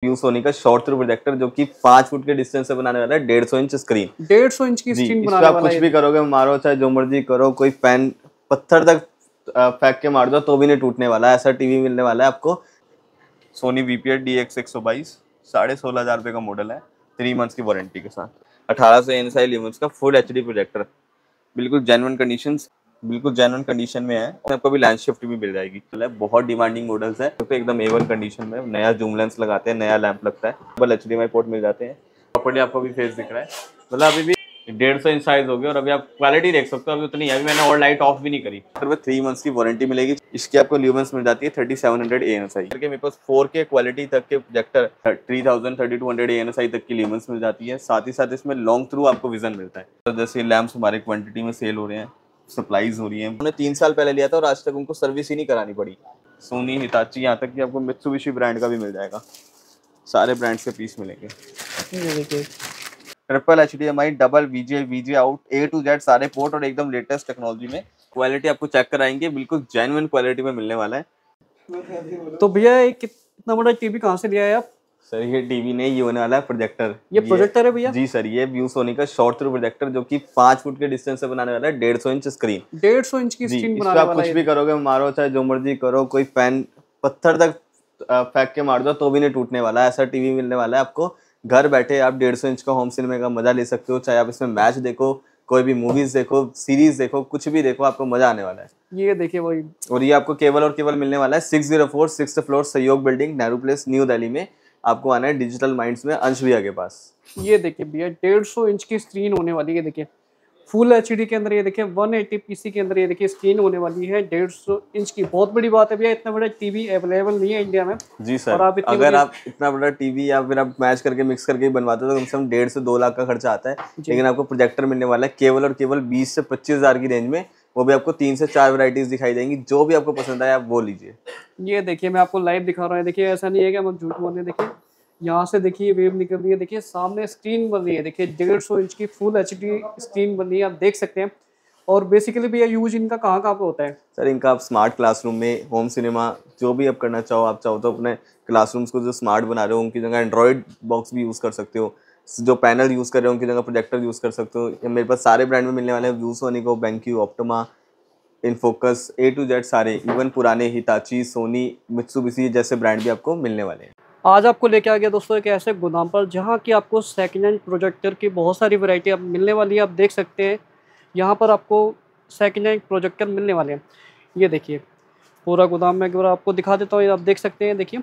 View Soni का short through projector जो कि 5 फुट के डिस्टेंस से बनाने वाला है 150 इंच स्क्रीन। 150 इंच की स्क्रीन बनाने आप वाला कुछ है। भी करोगे, मारो चाहे जो मर्जी करो, कोई पेन पत्थर तक फेंक के मार दो तो भी नहीं टूटने वाला, ऐसा टीवी मिलने वाला है आपको। सोनी VPH DX122 16,500 का मॉडल है, 3 मंथ्स की वारंटी के साथ। 1800 NSI ल्यूमेंस का फुल HD प्रोजेक्टर, बिल्कुल जेन्युइन कंडीशन में है। और आपको भी लेंस शिफ्ट भी मिल जाएगी। बहुत डिमांडिंग मॉडल्स है तो एकदम A1 कंडीशन में। नया जूम लेंस लगाते हैं, नया लैंप लगता है, डबल HDMI पोर्ट मिल जाते हैं। प्रॉपर्टी आपको भी फेस दिख रहा है, मतलब अभी भी 150 इंच साइज हो गया। और अभी आप क्वालिटी देख सकते हो, अभी उतनी है, अभी मैंने और लाइट ऑफ भी नहीं करी। सिर्फ 3 मंथ्स की वारंटी मिलेगी। इसकी आपको ल्यूमेंस मिल जाती है 3700 ANSI करके। मेरे पास 4K क्वालिटी तक के प्रोजेक्टर 3200 ANSI तक की ल्यूमेंस मिल जाती है। साथ ही साथ इसमें लॉन्ग थ्रू आपको विजन मिलता है। तो जैसे लैंप्स हमारे क्वांटिटी में सेल हो रहे हैं, सप्लाईज हो रही है। उन्होंने 3 साल पहले लिया था और आज तक उनको सर्विस ही नहीं करानी पड़ी। सोनी, हिताची, यहाँ तक कि आपको मित्सुबिशी ब्रांड का भी मिल जाएगा। सारे ब्रांड्स के पीस मिलेंगे। ये देखिए triple HDMI, double VGA out, A to Z सारे पोर्ट और एकदम लेटेस्ट टेक्नोलॉजी में। क्वालिटी आपको चेक कराएंगे, बिल्कुल जेन्युइन क्वालिटी में मिलने वाला है। तो भैया ये कितना बड़ा टीवी कहाँ से लिया है आप? सर ये टीवी नहीं, ये होने वाला है प्रोजेक्टर। ये प्रोजेक्टर है भैया? जी सर, ये व्यू सोनी का शॉर्ट थ्रू प्रोजेक्टर जो कि 5 फुट के डिस्टेंस से बनाने वाला है 150 इंच स्क्रीन। 150 इंच की स्क्रीन बनाने आप वाला कुछ है। भी करोगे, मारो चाहे जो मर्जी करो, कोई पेन पत्थर तक फेंक के मार दो तो भी नहीं टूटने वाला, ऐसा टीवी मिलने वाला है आपको। घर बैठे आप 150 इंच का होम सिनेमा का मजा ले सकते हो। चाहे आप इसमें मैच देखो, कोई भी मूवीज देखो, सीरीज देखो, कुछ भी देखो, आपको मजा आने वाला है। ये देखिए वही। और ये आपको केवल और केवल मिलने वाला है 604 6th फ्लोर सहयोग building, Nehru Place, New Delhi में। आपको आना है डिजिटल माइंड्स में, अंश भैया के पास। ये देखिए भैया 150 इंच की स्क्रीन होने वाली है। देखिए फुल HD के अंदर, ये देखिए 180 PC के अंदर ये देखिए स्क्रीन होने वाली है 150 इंच की। बहुत बड़ी बात है भैया, इतना बड़ा टीवी अवेलेबल नहीं है इंडिया में। जी सर। और आप अगर आप इतना बड़ा टीवी या फिर आप मैच करके मिक्स करके बनवाते हो तो कम से कम 1.5 से 2 लाख का खर्चा आता है। लेकिन आपको प्रोजेक्टर मिलने वाला है केवल और केवल 20 से 25 हज़ार की रेंज में। वो भी आपको 3 से 4 वैरायटीज दिखाई देंगी, जो भी आपको पसंद आए आप वो लीजिए। ये देखिए मैं आपको लाइव दिखा रहा हूँ। देखिए ऐसा नहीं है कि हम झूठ बोल रहे हैं। देखिए यहाँ से देखिए वेव निकल रही है, देखिए सामने स्क्रीन बन रही है। देखिए 150 इंच की फुल HD स्क्रीन बन रही है, आप देख सकते हैं। और बेसिकली भैया यूज इनका कहाँ कहाँ पे होता है? सर इनका आप स्मार्ट क्लासरूम में, होम सिनेमा, जो भी आप करना चाहो, आप चाहो तो अपने क्लासरूम्स को जो स्मार्ट बना रहे हो उनकी जगह एंड्रॉइड बॉक्स भी यूज़ कर सकते हो। जो पैनल यूज़ कर रहे हो उनकी जगह प्रोजेक्टर यूज़ कर सकते हो। मेरे पास सारे ब्रांड में मिलने वाले हैं, व्यू सोनी को, BenQ, Optima, InFocus, A to Z सारे, इवन पुराने हिताची, सोनी, मित्सुबिशी जैसे ब्रांड भी आपको मिलने वाले हैं। आज आपको लेके आ गया दोस्तों एक ऐसे गोदाम पर जहाँ की आपको सेकेंड हैंड प्रोजेक्टर की बहुत सारी वैरायटी अब मिलने वाली है। आप देख सकते हैं यहाँ पर आपको सेकेंड हैंड प्रोजेक्टर मिलने वाले हैं। ये देखिए पूरा गोदाम में अगर आपको दिखा देता हूँ, आप देख सकते हैं। देखिए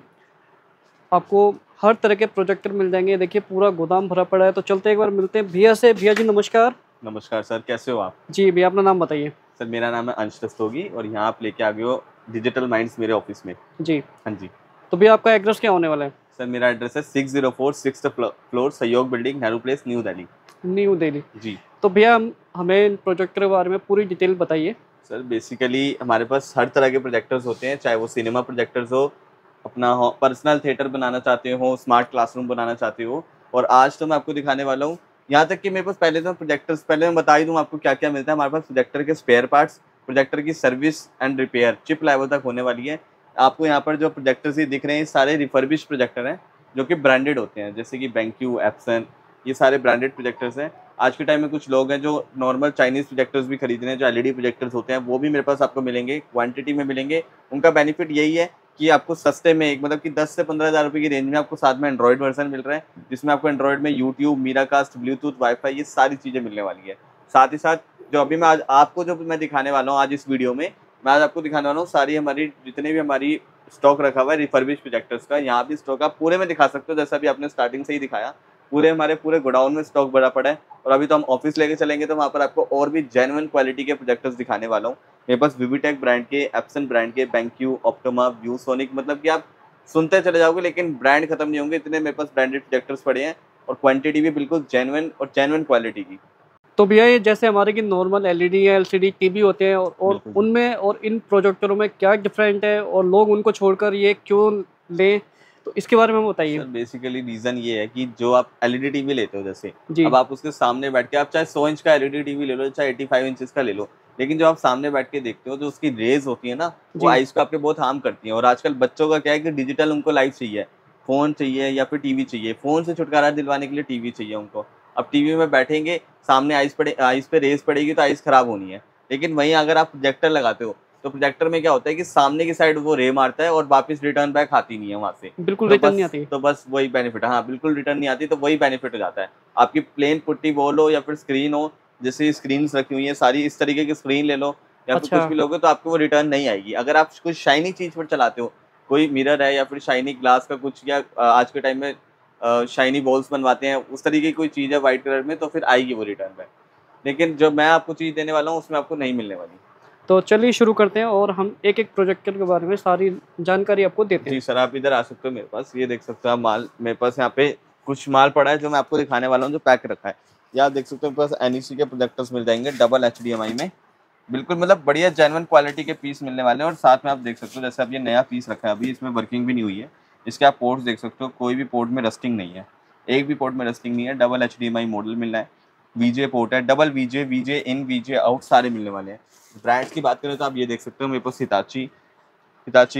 आपको हर तरह के प्रोजेक्टर मिल जाएंगे। देखिए पूरा गोदाम भरा पड़ा है। तो चलते एक बार मिलते हैं भैया से। भैया जी नमस्कार। नमस्कार सर, कैसे हो आप? जी भैया अपना नाम बताइए। सर मेरा नाम है अंश रस्तोगी और यहाँ आप लेके आ गए हो डिजिटल माइंड्स मेरे ऑफिस में। जी हाँ जी। तो भैया आपका एड्रेस क्या होने वाला है? सर मेरा एड्रेस है 604 6th फ्लोर सहयोग building, Nehru Place, New Delhi. New Delhi ji. तो भैया हमें प्रोजेक्टर के बारे में पूरी डिटेल बताइए। सर बेसिकली हमारे पास हर तरह के प्रोजेक्टर्स होते हैं, चाहे वो सिनेमा प्रोजेक्टर्स हो, अपना पर्सनल थिएटर बनाना चाहते हो, स्मार्ट क्लासरूम बनाना चाहते हो। और आज तो मैं आपको दिखाने वाला हूँ, यहाँ तक कि मेरे पास पहले मैं बता ही दूँ आपको क्या क्या मिलता है। हमारे पास प्रोजेक्टर के स्पेयर पार्ट्स, प्रोजेक्टर की service and repair chip level तक होने वाली है। आपको यहाँ पर जो प्रोजेक्टर्स ही दिख रहे हैं सारे रिफर्बिश प्रोजेक्टर हैं जो कि ब्रांडेड होते हैं, जैसे कि बेंक्यू, एप्सन, ये सारे ब्रांडेड प्रोजेक्टर्स हैं। आज के टाइम में कुछ लोग हैं जो नॉर्मल चाइनीज़ प्रोजेक्टर्स भी खरीद रहे हैं, जो LED प्रोजेक्टर्स होते हैं, वो भी मेरे पास आपको मिलेंगे, क्वांटिटी में मिलेंगे। उनका बेनिफिट यही है कि आपको सस्ते में, एक मतलब कि 10 से 15 हज़ार रुपये की रेंज में आपको साथ में एंड्रॉइड वर्जन मिल रहा है, जिसमें आपको एंड्रॉइड में यूट्यूब, मीराकास्ट, ब्लूटूथ, वाईफाई, ये सारी चीज़ें मिलने वाली है। साथ ही साथ जो अभी मैं आज आपको जो मैं दिखाने वाला हूँ आज इस वीडियो में, मैं आज आपको दिखाने वाला हूँ सारी हमारी जितने भी हमारी स्टॉक रखा हुआ है रिफर्बिश प्रोजेक्टर्स का। यहाँ भी स्टॉक आप पूरे में दिखा सकते हो, जैसा भी आपने स्टार्टिंग से ही दिखाया। हमारे पूरे गोडाउन में स्टॉक भरा पड़ा है। और अभी तो हम ऑफिस लेके चलेंगे तो वहाँ पर आपको और भी जेन्युइन क्वालिटी के प्रोजेक्टर्स दिखाने वाला हूँ। मेरे पास विविटेक ब्रांड के, एप्सन ब्रांड के, बेंक्यू, ऑप्टिमा, व्यू सोनिक, मतलब कि आप सुनते चले जाओगे लेकिन ब्रांड खत्म नहीं होंगे, इतने मेरे पास ब्रांडेड प्रोजेक्टर्स पड़े हैं। और क्वांटिटी भी बिल्कुल जेन्युइन और जेन्युइन क्वालिटी की। तो भैया ये जैसे हमारे की नॉर्मल LED या LCD टीवी होते हैं और उनमें और इन प्रोजेक्टरों में क्या डिफरेंट है और लोग उनको छोड़कर ये क्यों लें, तो इसके बारे में बताइए। सर बेसिकली रीजन ये है कि जो आप LED टीवी लेते हो, जैसे जी। अब आप उसके सामने बैठ के, आप चाहे 100 इंच का LED टीवी ले लो, चाहे 85 इंच का ले लो, लेकिन जो आप सामने बैठ के देखते हो जो उसकी रेज होती है ना, वो आइज को आपके बहुत हार्म करती है। और आजकल बच्चों का क्या है कि डिजिटल उनको लाइफ चाहिए, फ़ोन चाहिए या फिर टीवी चाहिए। फ़ोन से छुटकारा दिलवाने के लिए टीवी चाहिए उनको। अब टीवी में बैठेंगे, सामने आइस पे रेज़ पड़ेगी तो आइस खराब होनी है। लेकिन वहीं अगर आप प्रोजेक्टर लगाते हो, तो प्रोजेक्टर में क्या होता है कि सामने की साइड वो रे मारता है और वापस रिटर्न बैक आती नहीं है वहाँ से। बिल्कुल रिटर्न नहीं आती। तो बस वही बेनिफिट है। हाँ, बिल्कुल रिटर्न नहीं आती, तो वही बेनिफिट हो जाता है। आपकी प्लेन पुट्टी वॉल हो या फिर स्क्रीन हो, जैसे स्क्रीन्स रखी हुई हैं सारी, इस तरीके की स्क्रीन ले लो या फिर अच्छा। कुछ भी लोगे तो आपको वो रिटर्न नहीं आएगी। अगर आप कुछ शाइनी चीज़ पर चलाते हो, कोई मिरर है या फिर शाइनी ग्लास का कुछ, या आज के टाइम में शाइनी बॉल्स बनवाते हैं, उस तरीके की कोई चीज़ है व्हाइट कलर में, तो फिर आएगी वो रिटर्न बैक। लेकिन जो मैं आपको चीज़ देने वाला हूँ उसमें आपको नहीं मिलने वाली। तो चलिए शुरू करते हैं और हम एक-एक प्रोजेक्टर के बारे में सारी जानकारी आपको देते हैं। जी सर, आप इधर आ सकते हो मेरे पास। ये देख सकते हो आप माल, मेरे पास यहाँ पे कुछ माल पड़ा है जो मैं आपको दिखाने वाला हूँ, जो पैक रखा है। ये आप देख सकते हो मेरे पास एनईसी के प्रोजेक्टर्स मिल जाएंगे डबल एचडीएमआई में। बिल्कुल मतलब बढ़िया जेन्युइन क्वालिटी के पीस मिलने वाले हैं। और साथ में आप देख सकते हो, जैसे अब ये नया पीस रखा है, अभी इसमें वर्किंग भी नहीं हुई है। इसके आप पोर्ट्स देख सकते हो, कोई भी पोर्ट में रस्टिंग नहीं है, एक भी पोर्ट में रस्टिंग नहीं है। डबल एचडीएमआई मॉडल मिल रहा है, वीजे पोर्ट है, डबल वीजे, वीजे इन, वीजे आउट सारे मिलने वाले हैं। ब्रांड्स की बात करें तो आप ये देख सकते हो मेरे पास हिताची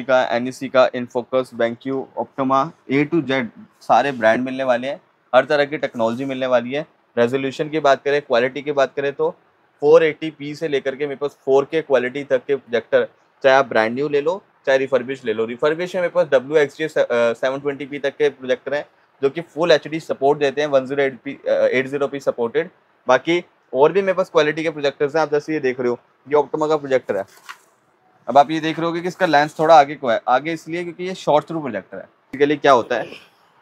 का, एनईसी का, InFocus, BenQ, Optoma, A to Z सारे ब्रांड मिलने वाले हैं। हर तरह की टेक्नोलॉजी मिलने वाली है। रेजोल्यूशन की बात करें, क्वालिटी की बात करें तो 480p से लेकर के मेरे पास 4K क्वालिटी तक के प्रोजेक्टर, चाहे आप ब्रांड न्यू ले लो चाहे रिफर्बिश ले लो। रिफर्बिश में मेरे पास WXG 720p तक के प्रोजेक्टर हैं जो कि फुल HD सपोर्ट देते हैं, 108p सपोर्टेड। बाकी और भी मेरे पास क्वालिटी के प्रोजेक्टर्स हैं। आप जैसे ये देख रहे हो, ये ऑप्टिमा का प्रोजेक्टर है। अब आप ये देख रहे हो कि इसका लेंस थोड़ा आगे को है, आगे इसलिए क्योंकि ये शॉर्ट थ्रू प्रोजेक्टर है। बेसिकली क्या होता है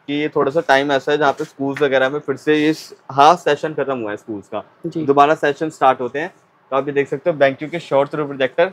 कि ये थोड़ा सा टाइम ऐसा है जहाँ पे स्कूल्स वगैरह में फिर से ये हाफ सेशन खत्म हुआ है स्कूल्स का, जी। दोबारा सेशन स्टार्ट होते हैं। तो आप ये देख सकते हो बैंक्यू के शॉर्ट थ्रू प्रोजेक्टर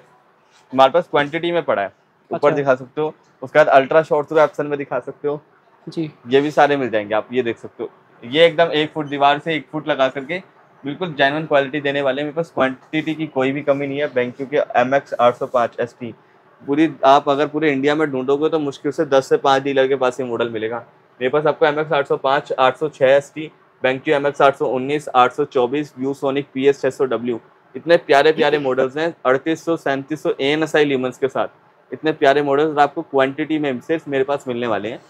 हमारे पास क्वांटिटी में पड़ा है, ऊपर अच्छा। दिखा सकते हो। उसके बाद अल्ट्रा शॉर्ट थ्रू एप्सन में दिखा सकते हो, जी। ये भी सारे मिल जाएंगे। आप ये देख सकते हो, ये एकदम 1 फुट दीवार से 1 फुट लगा करके बिल्कुल जेन्युइन क्वालिटी देने वाले हैं। मेरे पास क्वांटिटी की कोई भी कमी नहीं है। बैंक्यू के MX 805 ST पूरी, आप अगर पूरे इंडिया में ढूंढोगे तो मुश्किल से 10 से 5 डीलर के पास ये मॉडल मिलेगा। मेरे पास आपको MX 805, 806 ST, BenQ MX 819, 824, ViewSonic PS 600W, इतने प्यारे प्यारे मॉडल्स हैं। 3800, 3700 ANSI ल्यूमेंस के साथ इतने प्यारे मॉडल्स आपको क्वांटिटी में सिर्फ मेरे पास मिलने वाले हैं।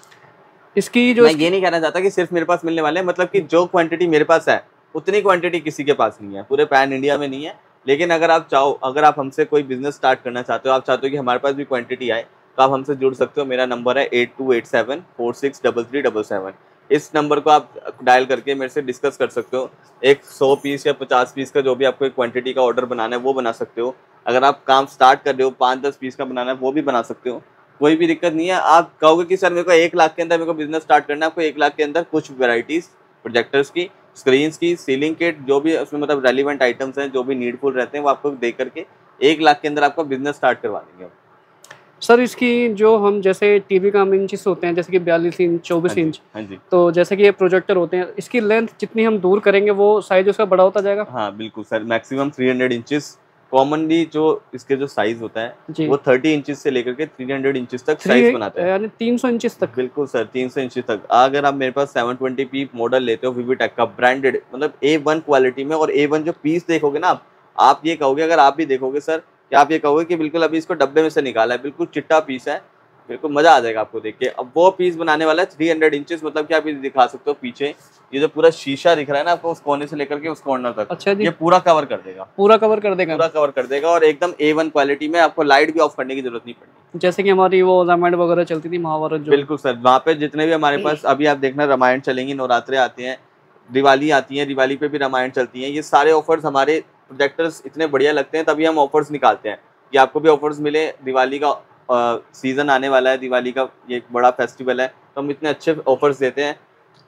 इसकी जो मैं ये नहीं कहना चाहता कि सिर्फ मेरे पास मिलने वाले हैं, मतलब कि जो क्वांटिटी मेरे पास है उतनी क्वांटिटी किसी के पास नहीं है, पूरे पैन इंडिया में नहीं है। लेकिन अगर आप चाहो, अगर आप हमसे कोई बिजनेस स्टार्ट करना चाहते हो, आप चाहते हो कि हमारे पास भी क्वांटिटी आए, तो आप हमसे जुड़ सकते हो। मेरा नंबर है 8287463377। इस नंबर को आप डायल करके मेरे से डिस्कस कर सकते हो। एक 100 पीस या 50 पीस का जो भी आपको एक क्वांटिटी का ऑर्डर बनाना है वो बना सकते हो। अगर आप काम स्टार्ट कर रहे हो 5-10 पीस का बनाना है वो भी बना सकते हो, कोई भी दिक्कत नहीं है। आप कहोगे कि सर मेरे को 1 लाख के अंदर मेरे को बिजनेस स्टार्ट करना है, आपको 1 लाख के अंदर कुछ वेराइटीज प्रोजेक्टर्स की, स्क्रीन्स की, सीलिंग किट, जो भी उसमें मतलब रेलिवेंट आइटम्स हैं, जो भी नीडफुल रहते हैं, वो आपको दे करके 1 लाख के अंदर आपका बिजनेस स्टार्ट करवा देंगे। सर इसकी जो हम जैसे टीवी का हम इंचेस होते हैं, जैसे कि 42 इंच, 24 इंच, हाँ जी, तो जैसे कि ये प्रोजेक्टर होते हैं, इसकी लेंथ जितनी हम दूर करेंगे वो साइज उसका बड़ा होता जाएगा। हाँ बिल्कुल सर, मैक्सिमम 300 इंचेस कॉमनली जो इसके जो साइज होता है जी। वो 30 इंचेस से लेकर के 300 इंचेस तक साइज बनाता है। यानी 300 इंचेस तक। बिल्कुल सर, 300 इंच तक। अगर आप मेरे पास 720p मॉडल लेते हो वीवीटेक का ब्रांडेड, मतलब A1 क्वालिटी में, और A1 जो पीस देखोगे ना आप ये कहोगे, अगर आप भी देखोगे सर, कि आप ये कहोगे कि बिल्कुल अभी इसको डब्बे में से निकाला है, बिल्कुल चिट्टा पीस है, बिल्कुल मजा आ जाएगा आपको देख के। अब वो पीस बनाने वाला है 300 इंचेस, मतलब कि आप ये दिखा सकते हो पीछे ये जो पूरा शीशा दिख रहा है ना आपको, उस कोने से लेकर के उस कॉर्नर तक, अच्छा जी। ये पूरा कवर कर देगा, पूरा कवर कर देगा। पूरा कवर कर देगा, और एकदम A1 क्वालिटी में। आपको लाइट भी ऑफ करने की जरूरत नहीं पड़ेगी, जैसे कि हमारी वो रामायण वगैरह चलती थी, महाभारत जो। बिल्कुल सर। वहाँ पे जितने भी हमारे पास अभी आप देखना रामायण चलेंगी, नवरात्रे आते हैं, दिवाली आती है, दिवाली पे भी रामायण चलती हैं, ये सारे ऑफर्स हमारे प्रोजेक्टर्स इतने बढ़िया लगते हैं, तभी हम ऑफर्स निकालते हैं कि आपको भी ऑफर्स मिले। दिवाली का सीजन आने वाला है, दिवाली का ये एक बड़ा फेस्टिवल है, तो हम इतने अच्छे ऑफर्स देते हैं,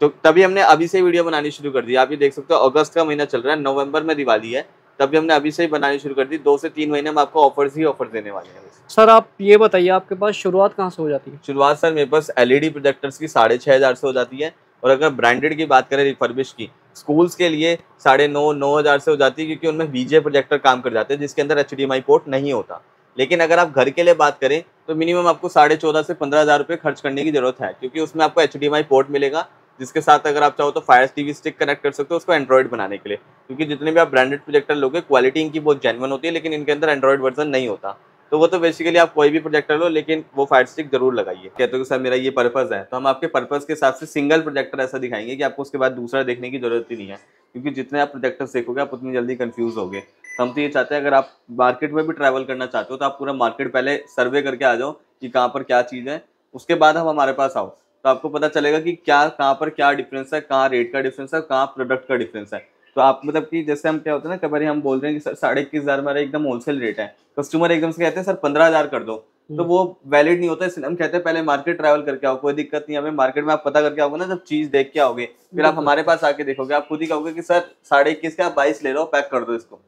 तो तभी हमने अभी से वीडियो बनानी शुरू कर दी। आप ये देख सकते हो अगस्त का महीना चल रहा है, नवंबर में दिवाली है, तभी हमने अभी से ही बनानी शुरू कर दी। 2 से 3 महीने में आपको ऑफर्स ही ऑफर देने वाले हैं। सर आप ये बताइए, आपके पास शुरुआत कहाँ से हो जाती है? शुरुआत सर मेरे पास LED प्रोजेक्टर्स की 6500 से हो जाती है, और अगर ब्रांडेड की बात करें रिफर्बिश की, स्कूल्स के लिए 9,500-9,000 से हो जाती है, क्योंकि उनमें VGA प्रोजेक्टर काम कर जाते हैं जिसके अंदर HDMI पोर्ट नहीं होता। लेकिन अगर आप घर के लिए बात करें तो मिनिमम आपको 14,500 से 15,000 रुपये खर्च करने की जरूरत है, क्योंकि उसमें आपको HDMI पोर्ट मिलेगा, जिसके साथ अगर आप चाहो तो फायर TV स्टिक कनेक्ट कर सकते हो उसको एंड्रॉइड बनाने के लिए। क्योंकि जितने भी आप ब्रांडेड प्रोजेक्टर लोगे क्वालिटी इनकी बहुत जेन्युइन होती है, लेकिन इनके अंदर एंड्रॉइड वर्जन नहीं होता। तो वो तो बेसिकली आप कोई भी प्रोजेक्टर लो, लेकिन वो फायर स्टिक जरूर लगाइए। कहते हो कि सर मेरा ये पर्पस है, तो हम आपके पर्पस के हिसाब से सिंगल प्रोजेक्टर ऐसा दिखाएंगे कि आपको उसके बाद दूसरा देखने की जरूरत ही नहीं है, क्योंकि जितने आप प्रोजेक्टर देखोगे आप उतनी जल्दी कंफ्यूज होगे। हम तो ये चाहते हैं अगर आप मार्केट में भी ट्रैवल करना चाहते हो तो आप पूरा मार्केट पहले सर्वे करके आ जाओ कि कहाँ पर क्या चीज़ है, उसके बाद हम हमारे पास आओ तो आपको पता चलेगा कि क्या कहाँ पर क्या डिफरेंस है, कहाँ रेट का डिफरेंस है, कहाँ प्रोडक्ट का डिफरेंस है। तो आप मतलब कि जैसे हम क्या होता है ना, कई बार हम बोल रहे हैं कि सर 21,500 हमारा एकदम होलसेल रेट है, कस्टमर एकदम से कहते हैं सर 15,000 कर दो, तो वो वैलिड नहीं होता। इसलिए हम कहते हैं पहले मार्केट ट्रैवल करके आओ, कोई दिक्कत नहीं है, हमें मार्केट में आप पता करके आओगे ना, जब चीज देख के आओगे फिर आप हमारे पास आके देखोगे, आप खुद ही कहोगे कि सर 21,500 का आप 22 ले लो, पैक कर दो इसको।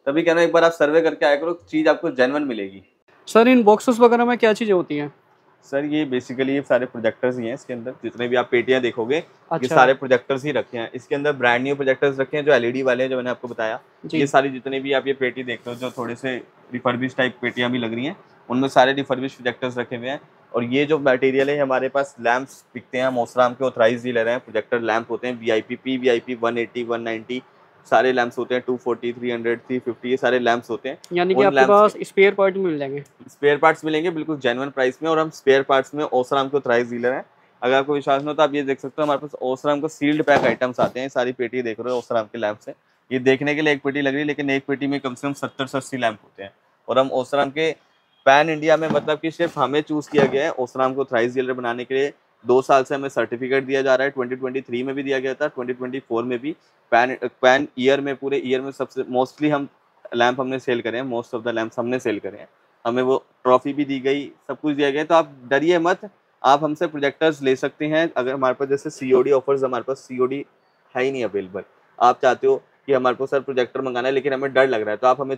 तभी कहना एक बार आप सर्वे करके आया करो, चीज आपको जेन्युइन मिलेगी। सर इन बॉक्सेस वगैरह में क्या चीज़ें होती हैं? सर ये बेसिकली ये सारे प्रोजेक्टर्स ही हैं, इसके अंदर जितने भी आप पेटियां देखोगे ये अच्छा सारे प्रोजेक्टर्स ही रखे हैं। इसके अंदर ब्रांड न्यू प्रोजेक्टर्स रखे हैं जो एलईडी वाले हैं, जो मैंने आपको बताया। जी। ये सारी जितने भी आप ये पेटी देखते हो जो थोड़े से रिफर्बिश टाइप पेटियां भी लग रही हैं, उनमें सारे रिफर्बिश प्रोजेक्टर्स रखे हुए हैं। और ये जो मटेरियल है हमारे पास लैंप्स बिकते हैं, हम ओसराम के ऑथराइज डीलर हैं। प्रोजेक्टर लैंप होते हैं वीआईपी, पीवीआईपी 180 190 सारे लैंप्स होते हैं, 240 300 350 ये सारे लैंप्स होते हैं। यानी कि उन आपके लैंप्स पास स्पेयर पार्ट भी मिल जाएंगे? स्पेयर पार्ट्स मिलेंगे बिल्कुल जेन्युइन प्राइस में, और हम स्पेयर पार्ट्स में ओसराम के ऑथराइज डीलर हैं। अगर आपको विश्वास नहीं हो तो आप ये देख सकते हो, हमारे पास ओसराम को सील्ड पैक आइटम्स आते हैं। सारी पेटी देख रहे हो ओसराम के लैंप से, ये देखने के लिए एक पेटी लग रही है, लेकिन एक पेटी में कम से कम 70 से 80 लैंप होते हैं। और हम ओसराम के पैन इंडिया में, मतलब कि सिर्फ हमें चूज किया गया है ओसराम को ऑथराइज डीलर बनाने के लिए। 2 साल से हमें सर्टिफिकेट दिया जा रहा है, 2023 में भी दिया गया था, 2024 में भी। पैन ईयर में, पूरे ईयर में सबसे मोस्टली हम लैंप हमने सेल करे हैं, मोस्ट ऑफ द लैंप्स हमने सेल करे हैं। हमें वो ट्रॉफी भी दी गई, सब कुछ दिया गया, तो आप डरिए मत, आप हमसे प्रोजेक्टर्स ले सकते हैं। अगर हमारे पास जैसे सीओडी ऑफर्स, हमारे पास सीओडी है ही नहीं अवेलेबल। आप चाहते हो कि हमारे को सर प्रोजेक्टर मंगाना है लेकिन हमें डर लग रहा है, तो आप हमें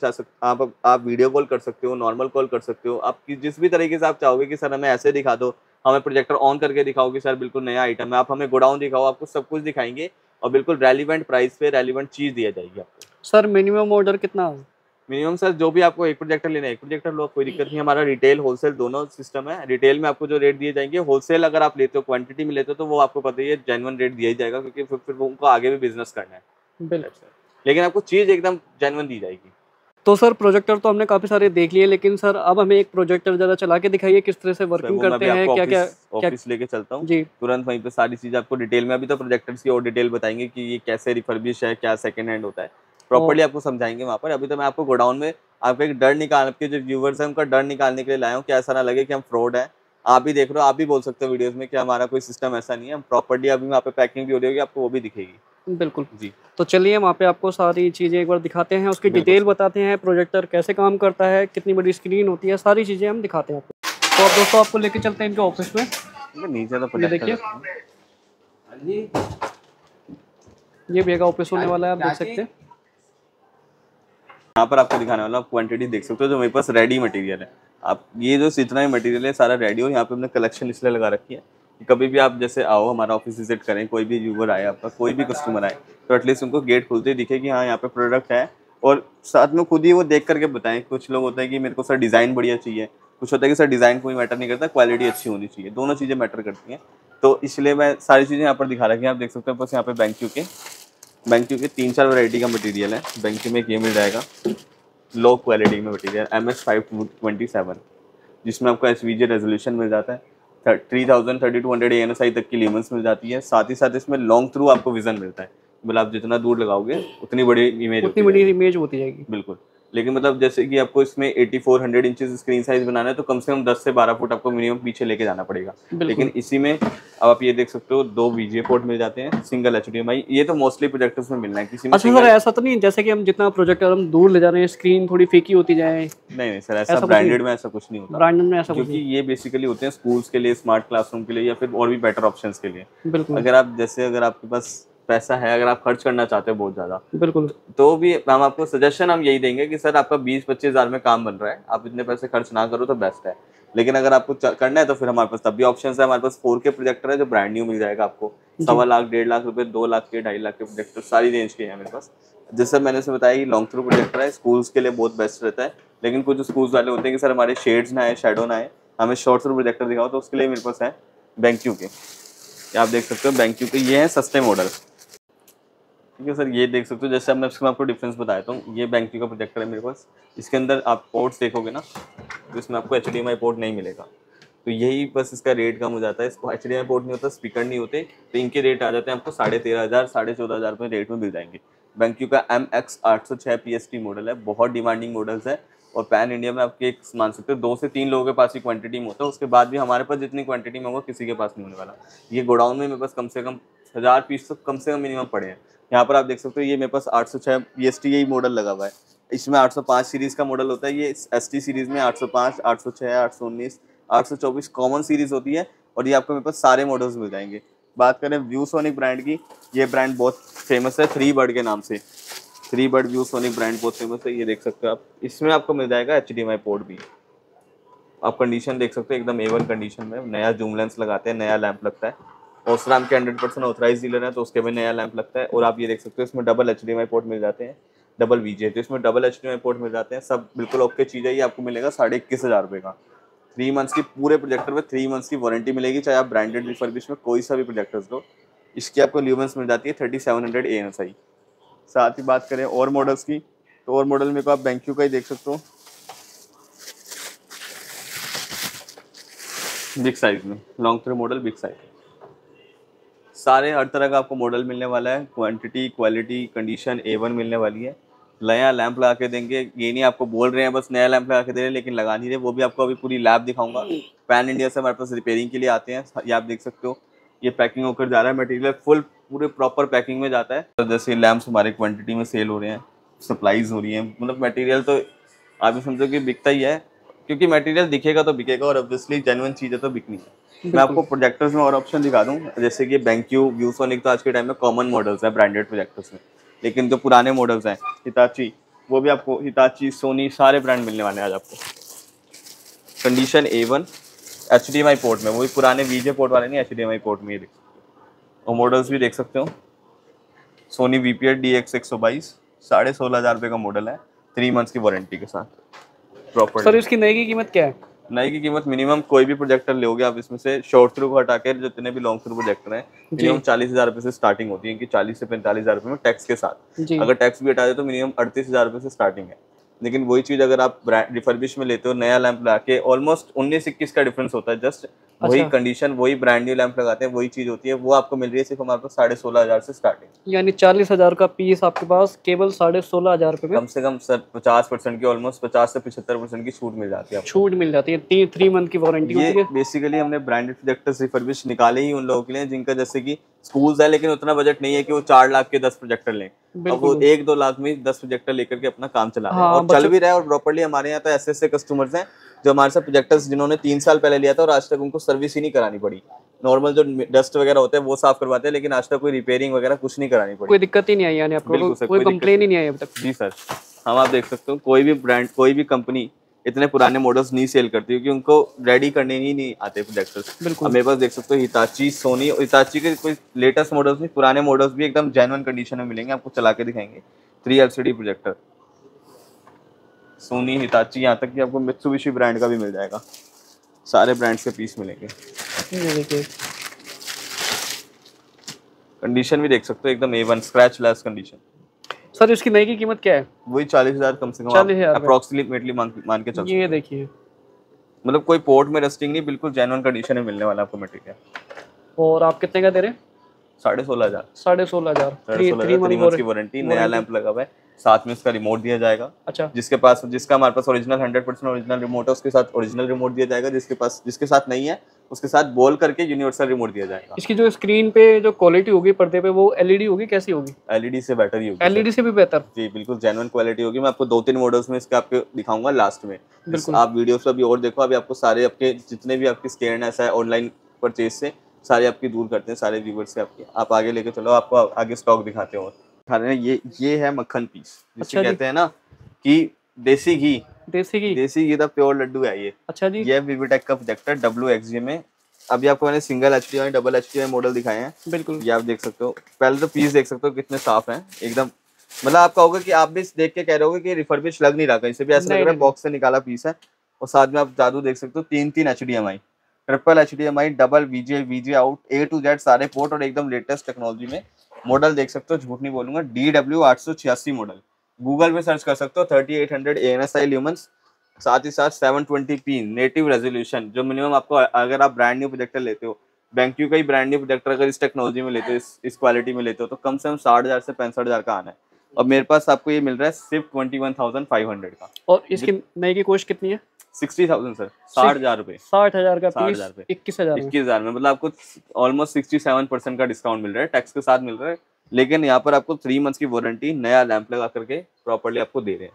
आप वीडियो कॉल कर सकते हो, नॉर्मल कॉल कर सकते हो, आप जिस भी तरीके से आप चाहोगे कि सर हमें ऐसे दिखा दो, हमें प्रोजेक्टर ऑन करके दिखाओ कि सर बिल्कुल नया आइटम है, आप हमें गोडाउन दिखाओ, आपको सब कुछ दिखाएंगे और बिल्कुल रेलिवेंट प्राइस पे रेलिवेंट चीज दिया जाएगी आपको। सर मिनिमम ऑर्डर कितना है? मिनिमम सर जो भी आपको एक प्रोजेक्टर लेना है एक प्रोजेक्टर लो, कोई दिक्कत नहीं। हमारा रिटेल होलसेल दोनों सिस्टम है। रिटेल में आपको जो रेट दिए जाएंगे, होलसेल अगर आप लेते हो क्वांटिटी में लेते हो तो वो आपको पता ही है जेन्युइन रेट दिया ही जाएगा, क्योंकि फिर वो उनको आगे भी बिजनेस करना है। बिल्कुल। लेकिन आपको चीज एकदम जेन्युइन दी जाएगी। तो सर प्रोजेक्टर तो हमने काफ़ी सारे देख लिए, लेकिन सर अब हमें एक प्रोजेक्टर ज़रा चला के दिखाइए किस तरह से वर्किंग करते हैं, क्या क्या ऑफिस लेके चलता हूँ जी। तुरंत, वहीं पे सारी चीजें आपको डिटेल में, अभी तो प्रोजेक्टर्स की और डिटेल बताएंगे कि ये कैसे रिफर्बिश है, क्या सेकंड हैंड होता है, प्रॉपर्ली आपको समझाएंगे वहाँ पर। अभी तो मैं आपको गोडाउन में आपका एक डर निकाल, आपके जो व्यूवर्स हैं उनका डर निकालने के लिए लाया हूँ कि ऐसा ना लगे कि हम फ्रॉड है। आप भी देख रहे हो, आप भी बोल सकते हो वीडियोस में कि हमारा कोई सिस्टम ऐसा नहीं है, हम प्रॉपर्ली अभी वहाँ पे पैकिंग भी हो रही होगी, आपको वो भी दिखेगी। बिल्कुल जी। तो चलिए वहाँ पे आपको सारी चीज़ें एक बार दिखाते हैं, उसकी बिल्कुल। डिटेल बताते हैं, प्रोजेक्टर कैसे काम करता है, कितनी बड़ी स्क्रीन होती है, सारी चीज़ें हम दिखाते हैं आपको। तो अब दोस्तों आपको लेके चलते हैं इनके ऑफिस में। नीचे तो ये देखिए, ये भैया का ऑफिस होने वाला है, आप देख सकते हैं। यहाँ पर आपको दिखाने वाला, आप क्वांटिटी देख सकते हो जो मेरे पास रेडी मटेरियल है। आप ये जो जितना भी मटेरियल है सारा रेडी, और यहाँ पे हमने कलेक्शन इसलिए लगा रखी है कि कभी भी आप जैसे आओ हमारा ऑफिस विजिट करें, कोई भी व्यूवर आए आपका, कोई भी कस्टमर आए, तो एटलीस्ट उनको गेट खुलते ही दिखे कि हाँ यहाँ पे प्रोडक्ट है, और साथ में खुद ही वो देख करके बताएं। कुछ लोग होता है कि मेरे को सर डिज़ाइन बढ़िया चाहिए, कुछ होता है कि सर डिज़ाइन कोई मैटर नहीं करता, क्वालिटी अच्छी होनी चाहिए, दोनों चीज़ें मैटर करती हैं। तो इसलिए मैं सारी चीज़ें यहाँ पर दिखा रखी हैं, आप देख सकते हो। बस यहाँ पे बैंक्यू के 3-4 वैरायटी का मटेरियल है। बैंक्यू में एक ये मिल जाएगा लो क्वालिटी में मटेरियल MS527, जिसमें आपको SVG रेजोल्यूशन मिल जाता है, 3200 ANSI तक की लीमेंस मिल जाती है। साथ ही साथ इसमें लॉन्ग थ्रू आपको विजन मिलता है, मतलब आप जितना दूर लगाओगे उतनी बड़ी इमेज होती जाएगी। बिल्कुल। लेकिन मतलब जैसे कि आपको इसमें 8400 इंचेस स्क्रीन साइज बनाना है तो कम से कम 10 से 12 फुट आपको मिनिमम पीछे लेके जाना पड़ेगा। लेकिन इसी में अब आप ये देख सकते हो 2 VGA पोर्ट मिल जाते हैं, सिंगल HDMI। ये तो मोस्टली प्रोजेक्टर्स में मिलना है, किसी में अच्छा सर ऐसा तो नहीं जैसे कि हम जितना प्रोजेक्टर हम दूर ले जा रहे हैं स्क्रीन थोड़ी फीकी होती जाए? नहीं सर, ऐसा ब्रांडेड में ऐसा कुछ नहीं होता। ब्रांडेड में ऐसा क्योंकि ये बेसिकली होते हैं स्कूल्स के लिए, स्मार्ट क्लासरूम के लिए, या फिर और भी बेटर ऑप्शंस के लिए। बिल्कुल। अगर आपके पास पैसा है, अगर आप खर्च करना चाहते हो बहुत ज्यादा, बिल्कुल, तो भी हम आपको सजेशन हम यही देंगे कि सर आपका 20-25 हज़ार में काम बन रहा है, आप इतने पैसे खर्च ना करो तो बेस्ट है। लेकिन अगर आपको करना है तो फिर हमारे पास तब भी ऑप्शन है। हमारे पास 4K प्रोजेक्टर है जो ब्रांड न्यू मिल जाएगा आपको, 1.25 लाख 1.5 लाख रुपए, 2 लाख के 2.5 लाख के प्रोजेक्टर सारी रेंज के हैं मेरे पास। जैसे मैंने से बताया लॉन्ग थ्रू प्रोजेक्टर है, स्कूल्स के लिए बहुत बेस्ट रहता है। लेकिन कुछ स्कूल्स वाले होते हैं कि सर हमारे शेड्स ना आए, शेडो ना आए, हमें शॉर्ट थ्रू प्रोजेक्टर दिखाओ, तो उसके लिए मेरे पास है बैंक्यू के। आप देख सकते हो बैंक्यू के, ये हैं सस्ते मॉडल। ठीक है सर, ये देख सकते हो, जैसे मैं आपको डिफरेंस बताया हूँ, ये BenQ का प्रोजेक्टर है मेरे पास। इसके अंदर आप पोर्ट्स देखोगे ना, तो इसमें आपको HDMI पोर्ट नहीं मिलेगा, तो यही बस इसका रेट कम हो जाता है। इसको HDMI पोर्ट नहीं होता, स्पीकर नहीं होते, तो इनके रेट आ जाते हैं आपको 13,500 14,500 रुपये रेट में मिल जाएंगे। BenQ का MX 806 PST मॉडल है, बहुत डिमांडिंग मॉडल्स है, और पैन इंडिया में आपके एक मान सकते हो 2 से 3 लोगों के पास ही क्वांटिटी में होता है, उसके बाद भी हमारे पास जितनी क्वांटिटी में होगा किसी के पास नहीं होने वाला। ये गोडाउन में मेरे पास कम से कम 1000 पीस तो कम से कम मिनिमम पड़े हैं। यहाँ पर आप देख सकते हो, ये मेरे पास 806 PST यही मॉडल लगा हुआ है। इसमें 805 सीरीज़ का मॉडल होता है, ये ST सीरीज़ में 805, 806, 819, 824 कॉमन सीरीज़ होती है, और ये आपको मेरे पास सारे मॉडल्स मिल जाएंगे। बात करें ViewSonic ब्रांड की, ये ब्रांड बहुत फेमस है 3Bird के नाम से। 3Bird ViewSonic ब्रांड बहुत फेमस है, ये देख सकते हो आप। इसमें आपको मिल जाएगा HDMI पोर्ट भी। आप कंडीशन देख सकते हो, एकदम A1 कंडीशन में। नया जूम लेंस लगाते हैं, नया लैंप लगता है, ओसराम के 100% ऑथराइज डीलर है, तो उसके में नया लैंप लगता है। और आप ये देख सकते हो, इसमें डबल HDMI पोर्ट मिल जाते हैं, डबल VGA, तो इसमें डबल HDMI पोर्ट मिल जाते हैं। सब बिल्कुल ओके चीज़ है। ये आपको मिलेगा 21,500 रुपये का। 3 मंथ्स की पूरे प्रोजेक्टर में 3 मंथ्स की वारंटी मिलेगी, चाहे आप ब्रांडेड रिफर्बिश में कोई सा भी प्रोजेक्टर्स लो। इसकी आपको ल्यूमेंस मिल जाती है 3700 ANSI। साथ ही बात करें और मॉडल्स की, तो और मॉडल में को आप BenQ का ही देख सकते हो, बिग साइज में, long throw model big size. सारे हर तरह का आपको मॉडल मिलने वाला है, क्वांटिटी क्वालिटी कंडीशन A1 मिलने वाली है। नया लैंप लगा के देंगे, ये नहीं आपको बोल रहे हैं बस नया लैंप लगा के दे रहे हैं लेकिन लगा नहीं रहे, वो भी आपको अभी पूरी लैब दिखाऊंगा। पैन इंडिया से हमारे पास रिपेयरिंग के लिए आते हैं, ये आप देख सकते हो। ये पैकिंग होकर जा रहा है, मटेरियल फुल पूरे प्रॉपर पैकिंग में जाता है। तो जैसे लैंप्स हमारे क्वांटिटी में सेल हो रहे हैं, सप्लाईज हो रही हैं, मतलब मटेरियल तो आप भी समझो कि बिकता ही है, क्योंकि मटेरियल दिखेगा तो बिकेगा, और ऑब्वियसली जेन्युइन चीज़ है तो बिकनी है। मैं आपको प्रोजेक्टर्स में और ऑप्शन दिखा दूं, जैसे कि BenQ ViewSonic तो आज के टाइम में कॉमन मॉडल्स हैं ब्रांडेड प्रोजेक्टर्स में, लेकिन जो पुराने मॉडल्स हैं हिताची, वो भी आपको हिताची सोनी सारे ब्रांड मिलने वाले हैं आज आपको। कंडीशन A1, HDMI पोर्ट में, वो भी पुराने VGA पोर्ट वाले नहीं, HDMI पोर्ट में ये देख सकते हो। और मॉडल्स भी देख सकते हो, सोनी VPH DX 122 16,500 रुपये का मॉडल है, 3 मंथ्स की वारंटी के साथ प्रॉपर। सर इसकी नई की कीमत क्या है? नई की कीमत मिनिमम कोई भी प्रोजेक्टर लोगे आप, इसमें से शॉर्ट थ्रू को हटा के जितने भी लॉन्ग थ्रू प्रोजेक्टर हैं, मिनिमम 40,000 रुपये से स्टार्टिंग होती है, कि 40 से 45,000 रुपये में टैक्स के साथ। अगर टैक्स भी हटा दे तो मिनिमम 38,000 रुपये से स्टार्टिंग है। लेकिन वही चीज़ अगर आप रिफर्बिश में लेते हो, नया लैंप लगा के, ऑलमोस्ट 19-21 का डिफरेंस होता है, जस्ट वही कंडीशन, वही ब्रांड न्यू लैंप लगाते हैं, वही चीज़ होती है, वो आपको मिल रही है सिर्फ हमारे पास 16,500 से स्टार्टिंग। यानी 40,000 का पीस आपके पास केवल 16,500 रुपये में कम से कम सर 50% की, ऑलमोस्ट 50 से 75% की छूट मिल जाती है। छूट मिल जाती है, 3 मंथ की वारंटी होती है। बेसिकली हमने ब्रांडेड प्रोजेक्टर्स रिफर्बिश निकाले ही उन लोगों के लिए जिनका जैसे कि स्कूल्स है, लेकिन उतना बजट नहीं है कि वो 4 लाख के 10 प्रोजेक्टर लें। अब वो 1-2 लाख में 10 प्रोजेक्टर लेकर के अपना काम चला रहे हैं, और चल भी रहा है। और प्रॉपर्ली हमारे यहाँ तो ऐसे कस्टमर्स हैं जो हमारे साथ प्रोजेक्टर्स जिन्होंने 3 साल पहले लिया था और आज तक उनको सर्विस ही नहीं करानी पड़ी। नॉर्मल जो डस्ट वगैरह होते हैं वो साफ करवाते हैं, लेकिन आज तक कोई रिपेयरिंग वगैरह कुछ नहीं करानी पड़ी। कोई दिक्कत ही नहीं आई, यानी आपको कोई कंप्लेन ही नहीं आई अब तक? जी सर, हम आप देख सकते हो, कोई भी ब्रांड कोई भी कंपनी इतने पुराने मॉडल्स नहीं सेल करती, क्योंकि उनको रेडी करने ही नहीं आते प्रोजेक्टर्स। अब मेरे पास देख सकते हो हिताची, सोनी, हिताची के कोई लेटेस्ट मॉडल्स नहीं, पुराने मॉडल्स भी एकदम जेन्युइन कंडीशन में मिलेंगे, आपको चला के दिखाएंगे। 3 LCD प्रोजेक्टर, सोनी, हिताची, यहाँ तक कि आपको मित्सुबिशी ब्रांड का भी मिल जाएगा। सारे ब्रांड्स के पीस मिलेंगे। देखिए कंडीशन भी देख सकते हो, एकदम A1 scratch less condition. Sir इसकी नई की कीमत क्या है? वही 40,000 कम से कम, 40,000 अप्रोक्सीमेटली मान के चल। ये देखिए, मतलब कोई पोर्ट में रस्टिंग नहीं, बिल्कुल जेन्युइन कंडीशन में मिलने वाला आपको मटेरियल। और आप कितने का दे रहे हैं? 16,500। 16,500 3 मंथ्स की वारंटी, नया लैंप लगा हुआ है, साथ में इसका रिमोट दिया जाएगा। अच्छा, जिसका हमारे पास ओरिजिनल 100% ओरिजिनल रिमोट है, उसके साथ ओरिजिनल रिमोट दिया जाएगा। जिसके साथ नहीं है उसके साथ बोल करके यूनिवर्सल रिमोट दिया जाएगा। इसकी जो स्क्रीन पे जो क्वालिटी होगी पर्दे पे, वो LED होगी, कैसी होगी? LED से बेटर ही होगी। LED से भी बेहतर? जी बिल्कुल, जेन्युइन क्वालिटी होगी। मैं आपको 2-3 मॉडल्स में इसके आपको दिखाऊंगा लास्ट में। आप वीडियोस पे भी और देखो, अभी आपको सारे आपके जितने भी आपकी स्कैनर्स है ऑनलाइन परचेज से सारे आपकी दूर करते हैं, सारे व्यूवर्स से आपके। आप आगे लेके चलो, आपको आगे स्टॉक दिखाते हो। ये है मक्खन पीस, जिसे कहते हैं ना कि देसी घी। देसी घी का प्योर लड्डू है ये। अच्छा जी। ये विविटेक का प्रोजेक्टर WXG में। अभी आपको मैंने single HDMI, double HDMI model दिखाए हैं। बिल्कुल, ये आप देख सकते हो। पहले तो पीस देख सकते हो कितने साफ हैं एकदम, मतलब आपका होगा कि आप भी देख के कह रहे होगे कि रिफर्बिश लग नहीं रहा, कहीं से भी ऐसा लग रहा है बॉक्स से निकाला पीस है। और साथ में आप जादू देख सकते हो, 3 HDMI, triple HDMI, double VGA, VGA out, A to Z सारे पोर्ट, और एकदम लेटेस्ट टेक्नोलॉजी में मॉडल देख सकते हो, झूठ नहीं बोलूंगा, DW886 मॉडल। गूगल पे सर्च कर सकते हो, 3800 ANSI ल्यूमेंस, साथ ही साथ 720p नेटिव रेजोल्यूशन, जो मिनिमम आपको अगर आप ब्रांड न्यू प्रोजेक्टर लेते हो, BenQ का ही ब्रांड न्यू प्रोजेक्टर अगर इस टेक्नोलॉजी में लेते हो, इस क्वालिटी में लेते हो, तो कम से कम 60,000 से 65,000 का आना है। और मेरे पास आपको ये मिल रहा है सिर्फ 21,500 का। और इसकी नई की कॉस्ट कितनी है? 60,000 सर, 60,000 रुपए। 60,000 का 60,000 पीस, रुपए 21,000 में। 21,000 में, मतलब आपको ऑलमोस्ट 67% का डिस्काउंट मिल रहा है, टैक्स के साथ मिल रहा है। लेकिन यहाँ पर आपको 3 मंथ्स की वारंटी नया लैंप लगा करके प्रॉपर्ली आपको दे रहे हैं।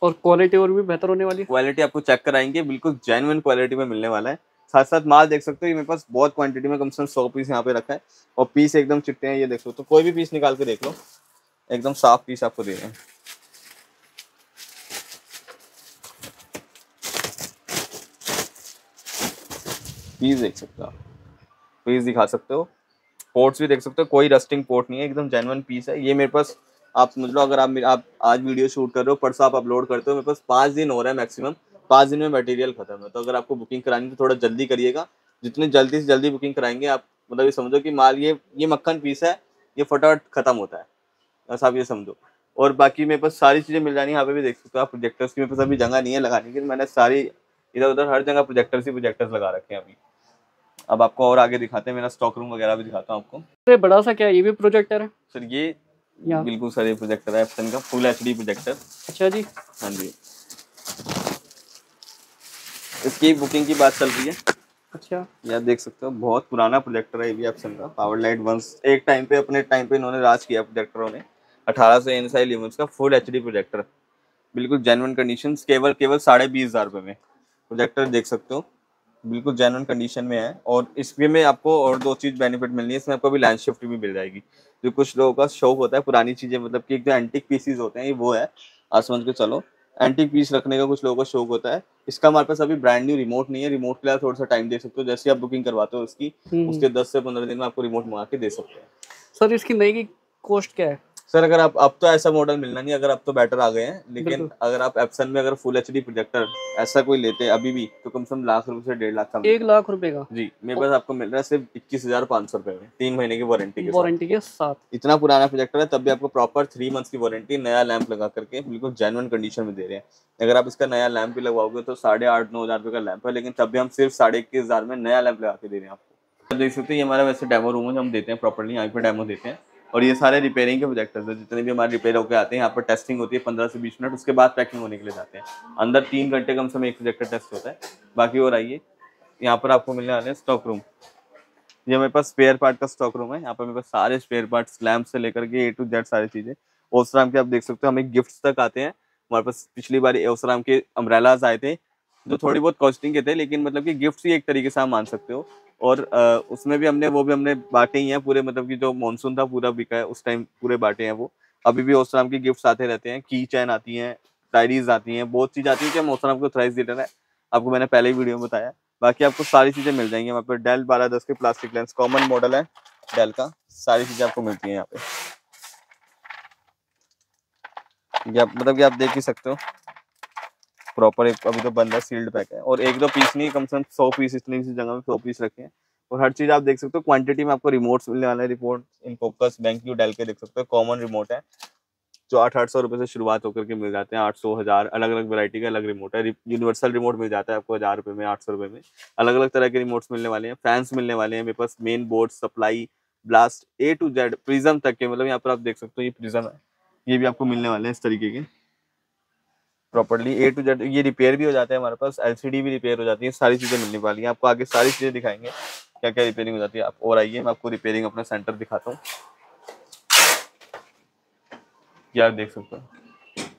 और क्वालिटी और भी बेहतर होने वाली है। क्वालिटी आपको चेक कराएंगे, बिल्कुल जेन्युइन क्वालिटी में मिलने वाला है। साथ साथ माल देख सकते हो, ये मेरे पास बहुत क्वांटिटी में कम से कम 100 पीस यहाँ पे रखा है, और पीस एकदम चिट्टे हैं, ये देख लो, तो कोई भी पीस निकाल के देख लो, एकदम साफ पीस आपको दे रहे हैं। पीस देख सकते हो आप, पीस दिखा सकते हो, पोर्ट्स भी देख सकते हो, कोई रस्टिंग पोर्ट नहीं है, एकदम जेन्युइन पीस है। ये मेरे पास आप समझ लो, अगर आप आज वीडियो शूट कर रहे हो, परसों आप अपलोड करते हो, मेरे पास 5 दिन हो रहा है मैक्सिमम, 5 दिन में मटेरियल खत्म है। तो अगर आपको बुकिंग करानी है तो थोड़ा जल्दी करिएगा, जितनी जल्दी से जल्दी बुकिंग कराएंगे आप, मतलब ये समझो कि माल ये मक्खन पीस है, ये फटाफट खत्म होता है, बस आप ये समझो। और बाकी मेरे पास सारी चीज़ें मिल जानी है। यहाँ पे भी देख सकते हो आप, प्रोजेक्टर्स की मेरे पास अभी जगह नहीं है लगाने की, मैंने सारी इधर उधर हर जगह प्रोजेक्टर्स लगा रखे हैं अभी। अब आपको और आगे दिखाते हैं, मेरा स्टॉक रूम वगैरह भी दिखाता हूँ आपको। अरे बड़ा सा क्या है, ये भी प्रोजेक्टर है सर ये यहाँ? बिल्कुल सर, ये प्रोजेक्टर है एप्सन का, फुल HD प्रोजेक्टर। अच्छा जी। हाँ जी, इसकी बुकिंग की बात चल रही है। अच्छा, ये आप देख सकते हो, बहुत पुराना प्रोजेक्टर है ये भी एप्सन का, पावर लाइट वंस एक टाइम पे, अपने टाइम पे इन्होंने राज किया प्रोजेक्टरों ने। 1800 ANSI ल्यूमेंस का फुल HD प्रोजेक्टर, बिल्कुल जेन्युइन कंडीशन, केवल 20,500 रुपये में प्रोजेक्टर देख सकते हो, बिल्कुल जेन्युइन कंडीशन में है। और इसमें में आपको और 2 चीज़ बेनिफिट मिलनी है, इसमें आपको अभी लैंड शिफ्ट भी मिल जाएगी। जो कुछ लोगों का शौक होता है पुरानी चीज़ें, मतलब कि एक जो एंटिक पीसीज होते हैं, ये वो है, आज समझ के चलो, एंटिक पीस रखने का कुछ लोगों का शौक होता है। इसका हमारे पास अभी ब्रांड न्यू रिमोट नहीं है, रिमोट के लिए थोड़ा सा टाइम दे सकते हो, जैसे आप बुकिंग करवाते हो इसकी, उसके 10 से 15 दिन में आपको रिमोट मंगा के दे सकते हैं। सर इसकी नई की कॉस्ट क्या है? सर अगर आप, अब तो ऐसा मॉडल मिलना नहीं, अगर अब तो बेटर आ गए हैं, लेकिन बिल्कुल। अगर आप एप्सन में अगर फुल HD प्रोजेक्टर ऐसा कोई लेते हैं अभी भी, तो कम से कम लाख रुपए से 1.5 लाख का 1,00,000 रुपए का? जी, मेरे पास आपको मिल रहा है सिर्फ 21,500 रुपए में, 3 महीने की वारंटी के साथ। वारंटी के साथ? इतना पुराना प्रोजेक्टर है, तब भी आपको प्रॉपर 3 मंथ्स की वारंटी, नया लैंप लगा करके बिल्कुल जेन्युइन कंडीशन में दे रहे हैं। अगर आप इसका नया लैंप भी लगवाओगे तो 8,500-9,000 रुपए का लैंप है, लेकिन तब भी हम सिर्फ 21,500 में नया लैंप लगा के दे रहे हैं आपको। देख सकते हैं, ये हमारा वैसे डेमो रूम है, जो हम देते हैं प्रॉपर्ली, यहाँ पे डेमो देते हैं। और ये सारे रिपेयरिंग के प्रोजेक्टर्स हैं, जितने भी हमारे रिपेयर होकर आते हैं, यहाँ पर टेस्टिंग होती है 15 से 20 मिनट, उसके बाद पैकिंग होने के लिए जाते हैं। अंदर 3 घंटे कम से कम एक प्रोजेक्टर टेस्ट होता है। बाकी और आइए, यहाँ पर आपको मिलने वाले हैं स्टॉक रूम। ये मेरे पास स्पेयर पार्ट का स्टॉक रूम है, यहाँ पर मेरे पास सारे स्पेयर पार्ट्स, लैंप से लेकर के A to Z सारी चीज़ें। ओसराम के आप देख सकते हो, हमें गिफ्ट्स तक आते हैं हमारे पास। पिछली बार ओसराम के अम्ब्रेलाज आए थे, जो थोड़ी बहुत कॉस्टिंग के थे, लेकिन मतलब कि गिफ्ट्स ही एक तरीके से आप मान सकते हो। और उसमें भी हमने बांटे ही हैं पूरे, मतलब कि जो मानसून था पूरा बिका है उस टाइम, पूरे बांटे हैं वो। अभी भी ओसराम के गिफ्ट्स आते रहते हैं, की चैन आती हैं, डायरीज आती हैं, बहुत चीज़ आती है कि हम ओसराम को थ्राइस डीलर है, आपको मैंने पहले ही वीडियो में बताया। बाकी आपको सारी चीज़ें मिल जाएंगी वहाँ पर। डेल 1210 के प्लास्टिक लेंस, कॉमन मॉडल है डेल का, सारी चीज़ें आपको मिलती हैं यहाँ पे। ये आप मतलब कि आप देख ही सकते हो प्रॉपर, एक अभी तो बंद है, सील्ड पैक है। और एक दो पीस नहीं, कम से कम 100 पीस, इतनी सी जगह में 100 पीस रखे हैं। और हर चीज़ आप देख सकते हो क्वांटिटी में, आपको रिमोट्स मिलने वाला है, remote InFocus, BenQ, Dell के देख सकते हो, कॉमन रिमोट है, जो 800 रुपये से शुरुआत होकर के मिल जाते हैं। 800, 1000, अलग अलग वैरायटी का अलग रिमोट है। यूनिवर्सल रिमोट मिल जाता है आपको 1000 रुपये में, 800 रुपये में। अलग अलग तरह के रिमोट्स मिलने वाले हैं, फैंस मिलने वाले हैं मेरे पास, main board, supply, blast, A to Z, prism तक के, मतलब यहाँ पर आप देख सकते हो ये प्रिज्म है, ये भी आपको मिलने वाले हैं इस तरीके के प्रॉपर्ली A to Z। ये रिपेयर भी हो जाता है हमारे पास, LCD भी रिपेयर हो जाती है, सारी चीज़ें मिलने वाली हैं आपको। आगे सारी चीज़ें दिखाएंगे क्या क्या रिपेयरिंग हो जाती है। आप और आइए, मैं आपको रिपेयरिंग अपना सेंटर दिखाता हूँ। क्या आप देख सकते हो,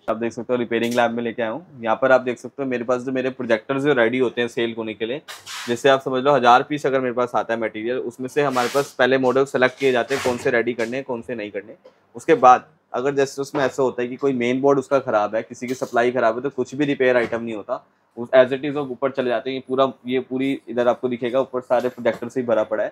आप देख सकते हो रिपेयरिंग लैब में लेके आया हूँ। यहाँ पर आप देख सकते हो मेरे पास जो मेरे प्रोजेक्टर्स जो रेडी होते हैं सेल होने के लिए, जैसे आप समझ लो 1000 पीस अगर मेरे पास आता है मटेरियल, उसमें से हमारे पास पहले मॉडल सेलेक्ट किए जाते हैं कौन से रेडी करने हैं, कौन से नहीं करने। उसके बाद अगर जैसे उसमें ऐसा होता है कि कोई मेन बोर्ड उसका खराब है, किसी की सप्लाई खराब है, तो कुछ भी रिपेयर आइटम नहीं होता, उस एज इट इज ऊपर चले जाते हैं। ये पूरी इधर आपको दिखेगा, ऊपर सारे प्रोजेक्टर से ही भरा पड़ा है।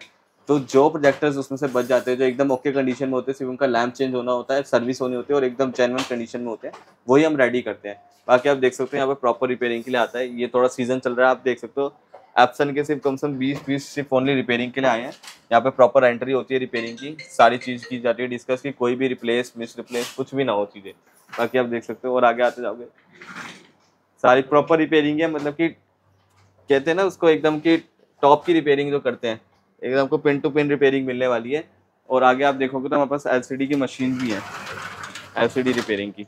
तो जो प्रोजेक्टर्स उसमें से बच जाते हैं, जो एकदम ओके कंडीशन में होते हैं, सिर्फ उनका लैंप चेंज होना होता है, सर्विस होनी होती है, और एकदम जेन्युइन कंडीशन में होते हैं, वही हम रेडी करते हैं। बाकी आप देख सकते हैं यहाँ पे प्रॉपर रिपेयरिंग के लिए आता है। ये थोड़ा सीजन चल रहा है, आप देख सकते हो एप्सन के सिर्फ कम से कम 20 पीस सिर्फ ओनली रिपेयरिंग के लिए आए हैं। यहाँ पे प्रॉपर एंट्री होती है रिपेयरिंग की, सारी चीज़ की जाती है डिस्कस की, कोई भी रिप्लेस मिस रिप्लेस कुछ भी ना हो चीज़ें। बाकी आप देख सकते हो और आगे आते जाओगे सारी प्रॉपर रिपेयरिंग है, मतलब कि कहते हैं ना उसको एकदम की टॉप की रिपेयरिंग जो करते हैं, एकदम को पिन टू पिन रिपेयरिंग मिलने वाली है। और आगे आप देखोगे तो हमारे पास एलसीडी की मशीन भी है, एलसीडी रिपेयरिंग की।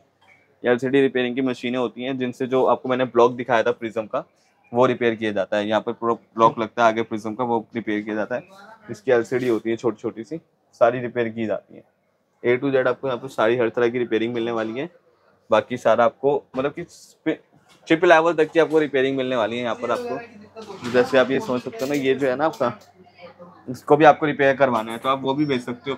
एलसीडी रिपेयरिंग की मशीनें होती हैं जिनसे जो आपको मैंने ब्लॉक दिखाया था प्रिज्म का, वो रिपेयर किया जाता है। यहाँ पर पूरा ब्लॉक लगता है आगे प्रिज्म का, वो रिपेयर किया जाता है। इसकी एलसीडी होती है छोटी छोटी सी, सारी रिपेयर की जाती है। A to Z आपको यहाँ पर सारी हर तरह की रिपेयरिंग मिलने वाली है। बाकी सारा आपको मतलब कि चिप लेवल तक की आपको रिपेयरिंग मिलने वाली है यहाँ पर आपको। जैसे आप ये समझ सकते हो ना, ये जो है ना आपका, इसको भी आपको रिपेयर करवाना है तो आप वो भी भेज सकते हो।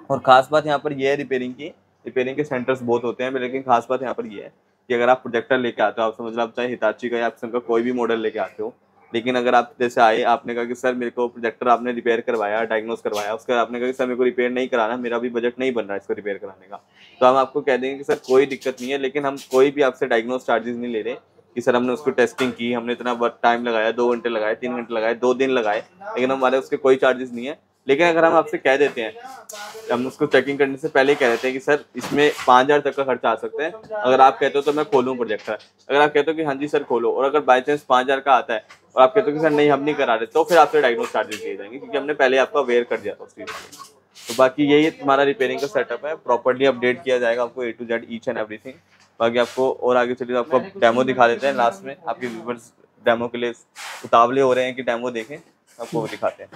और खास बात यहाँ पर ये है रिपेयरिंग की, रिपेयरिंग के सेंटर्स बहुत होते हैं, लेकिन खास बात यहाँ पर ये है कि अगर आप प्रोजेक्टर लेके आते हो, आप समझ लो आप चाहे हिताची का या एप्सन का कोई भी मॉडल लेके आते हो, लेकिन अगर आप जैसे आए, आपने कहा कि सर मेरे को प्रोजेक्टर आपने रिपेयर करवाया, डायग्नोस करवाया, उसका आपने कहा कि सर मेरे को रिपेयर नहीं कराना, मेरा भी बजट नहीं बन रहा है इसको रिपेयर कराने का, तो हम आपको कह देंगे कि सर कोई दिक्कत नहीं है, लेकिन हम कोई भी आपसे डायग्नोस चार्जेस नहीं ले रहे कि सर हमने उसको टेस्टिंग की, हमने इतना वर्क टाइम लगाया, 2 घंटे लगाए, 3 घंटे लगाए, 2 दिन लगाए, लेकिन हमारे उसके कोई चार्जेस नहीं है। लेकिन अगर हम आपसे कह देते हैं, हम उसको चेकिंग करने से पहले ही कह देते हैं कि सर इसमें 5,000 तक का खर्चा आ सकता है, अगर आप कहते हो तो मैं खोलूँ प्रोजेक्टर, अगर आप कहते हो कि हाँ जी सर खोलो, और अगर बाई चांस 5,000 का आता है और आप कहते हो कि सर नहीं हम नहीं करा रहे, तो फिर आपसे डायग्नोस चार्जेस दिए जाएंगे, क्योंकि हमने पहले आपको अवेयर कर दिया था उस चीज़ को। तो बाकी यही तुम्हारा रिपेयरिंग का सेटअप है, प्रॉपर्ली अपडेट किया जाएगा आपको A to Z each and everything. बाकी आपको और आगे चलिए आपको डेमो दिखा देते हैं लास्ट में, आपके व्यूवर्स डेमो के लिए उतावले हो रहे हैं कि डेमो देखें, आपको वो दिखाते हैं।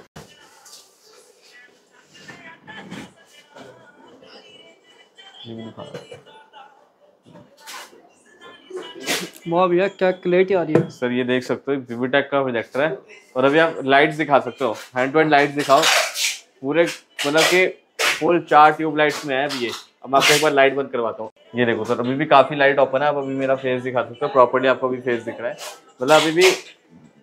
वाह भैया क्या क्लैरिटी आ रही है सर ये देख सकते हो विविटेक का प्रोजेक्टर है, और अभी आप लाइट्स दिखा सकते हो, हैंड टू हैंड लाइट्स दिखाओ पूरे, मतलब कि फुल 4 ट्यूब लाइट्स में है अभी ये। अब मैं आपको एक बार लाइट बंद करवाता हूँ, ये देखो सर अभी भी काफी लाइट ओपन है। अब अभी मेरा फेस दिखा सकते हो, प्रॉपर्ली आपको अभी फेस दिख रहा है, मतलब अभी भी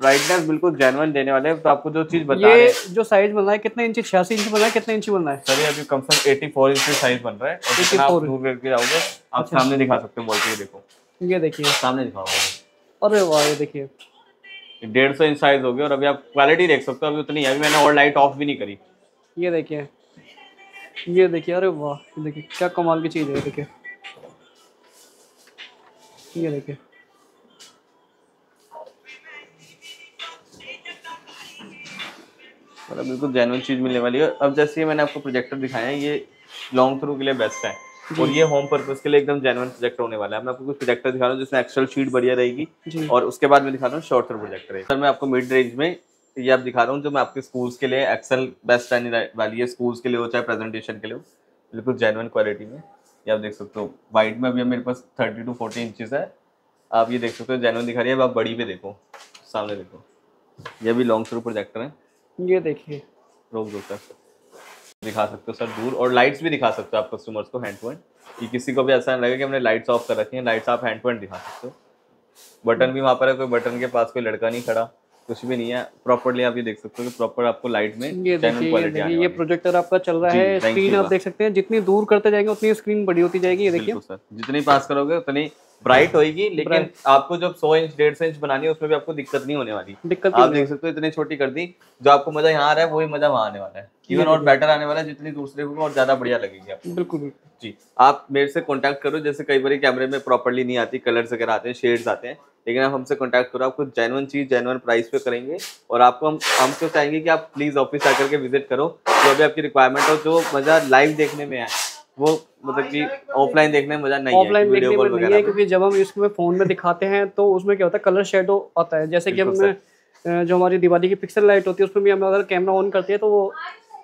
ब्राइटनेस बिल्कुल जेन्युइन देने वाले हैं। तो आपको जो चीज बता रहे हैं, ये जो साइज बन रहा है कितने इंची, 86 इंच बन रहा है, कितने इंची बन रहा है सर ये अभी कम से कम 84 इंच साइज बन रहा है, और जितना आप दूर करके जाओगे आप सामने दिखा सकते हो, बोलते देखो, ये देखिए सामने दिखाओ। अरे वाह ये देखिए 150 इंच साइज हो गया, और अभी आप क्वालिटी देख सकते हो अभी उतनी है, अभी मैंने और लाइट ऑफ भी नहीं करी। ये देखिए, ये देखिए, अरे वाह ये देखिए क्या कमाल की चीज़ है, देखिए ये देखिए मतलब बिल्कुल जेन्युइन चीज मिलने वाली है। अब जैसे ये मैंने आपको प्रोजेक्टर दिखाया है, ये लॉन्ग थ्रू के लिए बेस्ट है, और ये होम पर्पस के लिए एकदम जेन्युइन प्रोजेक्टर होने वाला है। मैं आपको कुछ प्रोजेक्टर दिखा रहा हूँ जिसमें एक्सेल शीट बढ़िया रहेगी, और उसके बाद मैं दिखा रहा हूँ शॉर्ट थ्रू प्रोजेक्टर है। सर मैं आपको मिड रेंज में ये आप दिखा रहा हूँ, जो मैं आपके स्कूल्स के लिए एक्सेल बेस्ट रहने वाली है, स्कूल्स के लिए हो चाहे प्रेजेंटेशन के लिए हो, बिल्कुल जेन्युइन क्वालिटी में। ये आप देख सकते हो वाइड में अभी मेरे पास 30 to 40 इंचेस है, आप ये देख सकते हो जेन्युइन दिखा रही है। अब आप बड़ी पे देखो, सामने देखो, ये भी लॉन्ग थ्रू प्रोजेक्टर है, ये देखिए रोक दो सर, दिखा सकते हो सर दूर, और लाइट्स भी दिखा सकते हो आप कस्टमर्स को हैंड टू हैंड, कि किसी को भी ऐसा नहीं लगे कि हमने लाइट्स ऑफ कर रखी हैं, लाइट्स आप हैंड टू हैंड दिखा सकते हो। बटन भी वहाँ पर है, कोई बटन के पास कोई लड़का नहीं खड़ा, कुछ भी नहीं है, प्रॉपर्ली आप ये देख सकते हो कि प्रॉपर आपको लाइट में ये देखिए ये प्रोजेक्टर आपका चल रहा है, स्क्रीन आप देख सकते हैं, जितनी दूर करते जाएंगे उतनी स्क्रीन बड़ी होती जाएगी। ये देखिए सर जितनी पास करोगे उतनी ब्राइट होगी, लेकिन आपको जब 100 इंच 150 इंच बनानी है उसमें भी आपको दिक्कत नहीं होने वाली। आप देख सकते हो इतनी छोटी कर दी, जो आपको मजा यहाँ आ रहा है वही मजा वहाँ आने वाला है, इवन और बेटर आने वाला है, जितनी दूसरे को और ज्यादा बढ़िया लगेगी आपको। बिल्कुल जी, आप मेरे से कांटेक्ट करो, जैसे कई बार कैमरे में प्रॉपर्ली नहीं आती, कलर्स वगैरह आते हैं, शेड्स आते हैं, लेकिन आप हमसे कांटेक्ट करो, आपको जेन्युइन चीज जेन्युइन प्राइस पे करेंगे। और आपको हम तो चाहेंगे कि आप प्लीज ऑफिस आकर के विजिट करो, जो भी आपकी रिक्वायरमेंट हो, जो मजा लाइव देखने में है वो मतलब कि ऑफलाइन देखने में मजा नहीं है, ऑफलाइन देखने में नहीं है, क्योंकि जब हम इसमें फोन में दिखाते हैं तो उसमें क्या होता है कलर शेडो आता है, जैसे कि हमने जो हमारी दिवाली की पिक्सल लाइट होती है उसमें भी हम अगर कैमरा ऑन करते हैं तो वो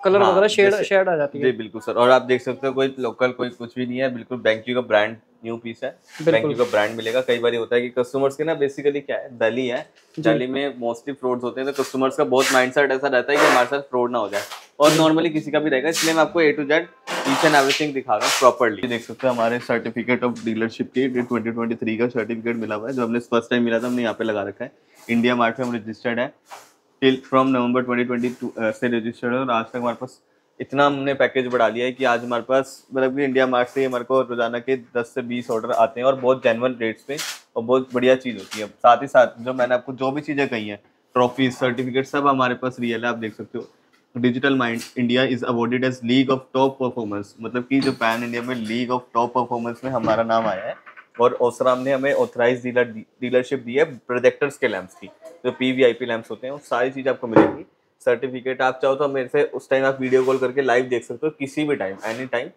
कलर वगैरह शेड आ जाती है। जी बिल्कुल सर, और आप देख सकते हो कोई लोकल कोई कुछ भी नहीं है, बिल्कुल बैंकी का ब्रांड न्यू पीस है, बैंकी का ब्रांड मिलेगा। कई बार होता है कि कस्टमर्स के ना बेसिकली क्या है, दिल्ली है, दिल्ली में मोस्टली फ्रॉड्स होते हैं, तो कस्टमर्स का बहुत माइंडसेट ऐसा रहता है कि हमारे साथ फ्रॉड ना हो जाए, और नॉर्मली किसी का भी रहेगा, इसलिए मैं आपको A to Z each and everything दिखा रहा हूँ प्रॉपर्ली। देख सकते हो हमारे सर्टिफिकेट ऑफ डीलरशिप की 2023 का सर्टिफिकेट मिला हुआ है, जो हमने फर्स्ट टाइम मिला था, हमने यहाँ पे लगा रखा है। इंडिया मार्ट में हम रजिस्टर्ड है, टिल फ्रॉम नवंबर 2022 से रजिस्टर्ड है, और आज तक हमारे पास इतना हमने पैकेज बढ़ा लिया है कि आज हमारे पास मतलब कि इंडिया मार्ट से हमारे को रोजाना के 10 से 20 ऑर्डर आते हैं, और बहुत जेन्युइन रेट्स पे, और बहुत बढ़िया चीज़ होती है। साथ ही साथ जो मैंने आपको जो भी चीज़ें कही हैं ट्रॉफीज, सर्टिफिकेट सब हमारे पास रियल है, आप देख सकते हो। Digital mind India is awarded as league of top performance, मतलब कि जो पैन इंडिया में लीग ऑफ टॉप परफॉर्मेंस में हमारा नाम आया है। और ओसराम ने हमें ऑथराइज डीलरशिप दी है प्रोजेक्टर्स के लैंप्स की, जो PVIP लैंप्स होते हैं, वो सारी चीज़ आपको मिलेगी। सर्टिफिकेट आप चाहो तो मेरे से उस टाइम आप वीडियो कॉल करके लाइव देख सकते हो, किसी भी time, any time.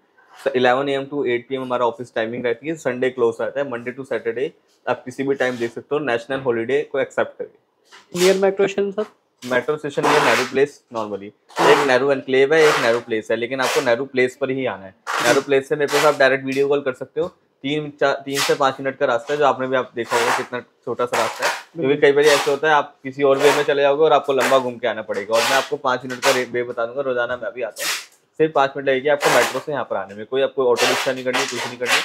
11 AM to 8 PM हमारा ऑफिस टाइमिंग रहती है, संडे क्लोज रहता है, मंडे टू सैटरडे आप किसी भी टाइम देख सकते हो, नेशनल हॉलीडे को एक्सेप्ट करके। Near metro station sir? Metro station या नेहरू प्लेस नॉर्मली, एक नेहरू एनक्लेव है, एक नेहरू प्लेस है, लेकिन आपको नेहरू प्लेस पर ही आना है। नेहरू प्लेस से मेरे पास आप डायरेक्ट वीडियो कॉल कर सकते हो। 3 से 5 मिनट का रास्ता है, जो आपने भी आप देखा होगा कितना छोटा सा रास्ता है, क्योंकि कई बार ऐसे होता है आप किसी और वे में चले जाओगे और आपको लंबा घूम के आना पड़ेगा। और मैं आपको 5 मिनट का वे बता दूंगा, रोजाना मैं भी आता हूँ, सिर्फ 5 मिनट लगेगी आपको मेट्रो से यहाँ पर आने में। कोई आपको ऑटो रिक्शा नहीं करनी, कुछ नहीं करनी।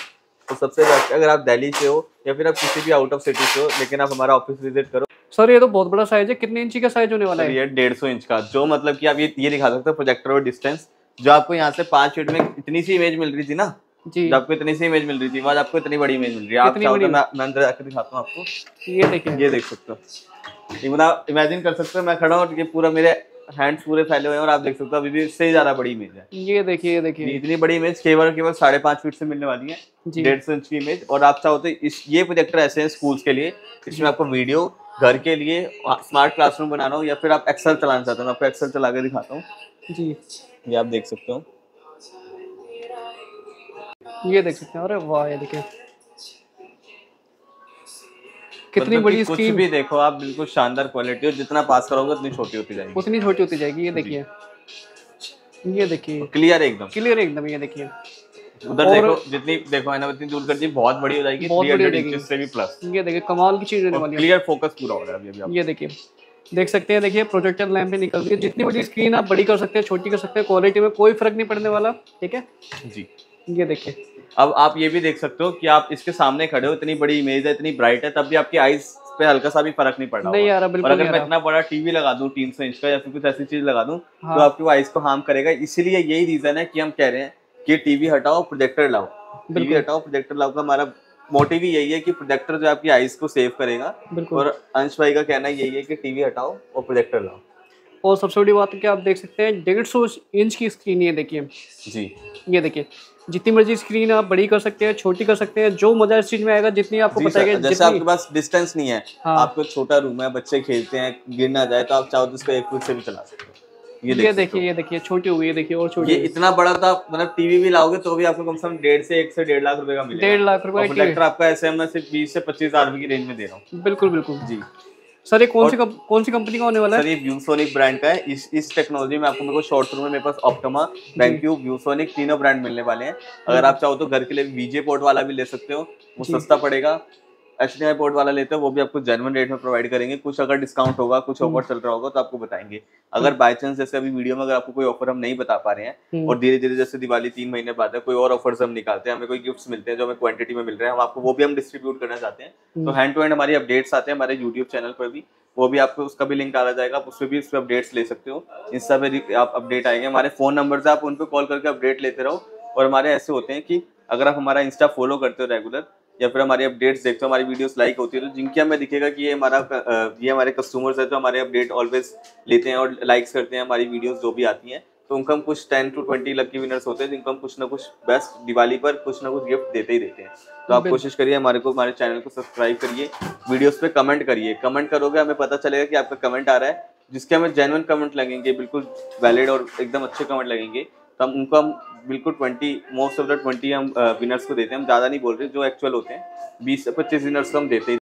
तो सबसे बेस्ट, अगर आप दिल्ली से हो या फिर आप किसी भी आउट ऑफ सिटी से हो, लेकिन आप हमारा ऑफिस विजिट करो। सर ये तो बहुत बड़ा साइज है, कितने इंची का साइज होने वाला है? ये 150 इंच का, जो मतलब कि आप ये दिखा सकते हो प्रोजेक्टर और डिस्टेंस। जो आपको यहाँ से 5 फीट में इतनी सी इमेज मिल रही थी ना जी, जब आपको इतनी सी इमेज मिल रही थी, आज आपको इतनी बड़ी इमेज मिल रही है। आप चाहो तो मैं अंदर जाकर दिखाता हूँ आपको। ये देखिए, ये देख सकते हो, ये मतलब इमेजिन कर सकते हो मैं खड़ा हूँ और ये पूरा मेरे हैंड्स पूरे फैले हुए हैं और आप देख सकते हो अभी भी इससे ज्यादा बड़ी इमेज है। ये देखिए, ये देखिए, इतनी बड़ी इमेज केवल 5.5 फीट से मिलने वाली है, 150 इंच की इमेज। और आप चाहो तो ये प्रोजेक्टर ऐसे हैं स्कूल्स के लिए, इसमें आपको वीडियो, घर के लिए स्मार्ट क्लासरूम बनाना हो, या फिर आप एक्सेल चलाना चाहते हो, मैं आपको एक्सेल चला के दिखाता हूँ जी। ये आप देख सकते हो, ये देख सकते हैं। अरे वाह, ये देखिए कितनी मतलब बड़ी कुछ स्क्रीन। भी देखो आप, बिल्कुल शानदार क्वालिटी, और जितना पास करोगे उतनी छोटी होती जाएगी, उतनी छोटी होती जाएगी। ये देखिए, ये देखिए, क्लियर एकदम, क्लियर एकदम। ये देखिए, उधर देखो, जितनी देखो है ना उतनी दूर कर दी, बहुत बड़ी हो जाएगी, बहुत बड़ी हो 300 जाएगी इंचेस से भी प्लस। ये देखिए कमाल की चीज होने वाली है। क्लियर फोकस पूरा हो रहा है अभी आप। ये देखिए, देख सकते हैं, देखिए प्रोजेक्टर लैंप भी निकल रही है। जितनी बड़ी स्क्रीन आप बड़ी कर सकते हैं, छोटी कर सकते हैं, क्वालिटी में कोई फर्क नहीं पड़ने वाला। ठीक है जी, ये देखिए। अब आप ये भी देख सकते हो कि आप इसके सामने खड़े हो, इतनी बड़ी इमेज है, इतनी ब्राइट है, तब भी आपकी आईज पे हल्का सा भी फर्क नहीं पड़ रहा नहीं होगा। आ रहा, और बिल्कुल अगर नहीं आ मैं रहा। इतना बड़ा टीवी लगा दूं 300 इंच का या फिर कुछ ऐसी चीज लगा दूं, हाँ। तो आपकी आईज को हार्म करेगा। इसीलिए यही रीजन है कि हम कह रहे हैं कि टीवी हटाओ प्रोजेक्टर लाओ, टीवी हटाओ प्रोजेक्टर लाओ का हमारा मोटिव ही यही है कि प्रोजेक्टर जो आपकी आईज को सेव करेगा। और अंश भाई का कहना यही है कि टीवी हटाओ और प्रोजेक्टर लाओ। और सबसे बड़ी बात है कि आप देख सकते हैं 150 इंच की स्क्रीन, ये देखिए जी, ये देखिए। जितनी मर्जी स्क्रीन आप बड़ी कर सकते हैं, छोटी कर सकते हैं, जो मजा इस चीज में आएगा, जितनी आपको पता है। जैसे आपके पास डिस्टेंस नहीं है, हाँ। आपको छोटा रूम है, बच्चे खेलते हैं, गिर ना जाए, तो आप चाहो तो इसको 1 फीट से भी चला सकते हो। ये देखिए, ये देखिए छोटी हुई है, देखिए और छोटी। ये इतना बड़ा था, मतलब टीवी भी लाओगे तो भी आपको कम से कम 1.5 से 1.5 लाख रुपए का मिलेगा। 1.5 लाख रुपए का प्रोजेक्टर आपका ऐसे मैं सिर्फ 20 से 25 हजार रुपए की रेंज में दे रहा हूँ। बिल्कुल बिल्कुल जी सर। ये कौन सी कंपनी का होने वाला है? सर ये व्यूसोनिक ब्रांड का है। इस टेक्नोलॉजी में आपको, मेरे को शॉर्ट में मेरे पास ऑप्टिमा, बेंक्यू, व्यूसोनिक तीनों ब्रांड मिलने वाले हैं। अगर आप चाहो तो घर के लिए वीजे पोर्ट वाला भी ले सकते हो, वो सस्ता पड़ेगा। HDMI पोर्ट वाला लेते हो वो भी आपको जेन्युइन रेट में प्रोवाइड करेंगे। कुछ अगर डिस्काउंट होगा, कुछ ऑफर चल रहा होगा तो आपको बताएंगे। अगर बाय चांस जैसे अभी वीडियो में अगर आपको कोई ऑफर हम नहीं बता पा रहे हैं, और धीरे धीरे जैसे दिवाली 3 महीने बाद है, कोई और ऑफर्स हम निकालते हैं, हमें कोई गिफ्ट्स मिलते हैं जो हमें क्वांटिटी में मिल रहे हैं, हम आपको वो भी हम डिस्ट्रीब्यूट करना चाहते हैं, तो हैंड टू हैंड हमारी अपडेट्स आते हैं हमारे यूट्यूब चैनल पर भी, वो भी आपको उसका भी लिंक डाला जाएगा, आप उसमें भी उस पर अपडेट्स ले सकते हो। इंस्टा पे आप अपडेट आएंगे, हमारे फोन नंबर से आप उन पर कॉल करके अपडेट लेते रहो। और हमारे ऐसे होते हैं कि अगर आप हमारा इंस्टा फॉलो करते हो रेगुलर, या फिर हमारी अपडेट्स देखते हो, हमारी वीडियोस लाइक होती है, तो जिनके हमें दिखेगा कि ये हमारे कस्टमर्स है जो हमारे अपडेट ऑलवेज लेते हैं और लाइक्स करते हैं हमारी वीडियोस जो भी आती हैं, तो उनको हम कुछ 10 to 20 लकी विनर्स होते हैं जिनको हम कुछ ना कुछ बेस्ट दिवाली पर कुछ ना कुछ गिफ्ट देते ही देते हैं। तो आप कोशिश करिए हमारे चैनल को सब्सक्राइब करिए, वीडियोस पे कमेंट करिए। कमेंट करोगे हमें पता चलेगा कि आपका कमेंट आ रहा है, जिसके हमें जेन्युइन कमेंट लगेंगे, बिल्कुल वैलिड और एकदम अच्छे कमेंट लगेंगे, तो हम उनको हम बिल्कुल 20 मोस्ट ऑफ द 20 हम विनर्स को देते हैं। हम ज़्यादा नहीं बोल रहे, जो एक्चुअल होते हैं 20 से 25 विनर्स को हम देते हैं।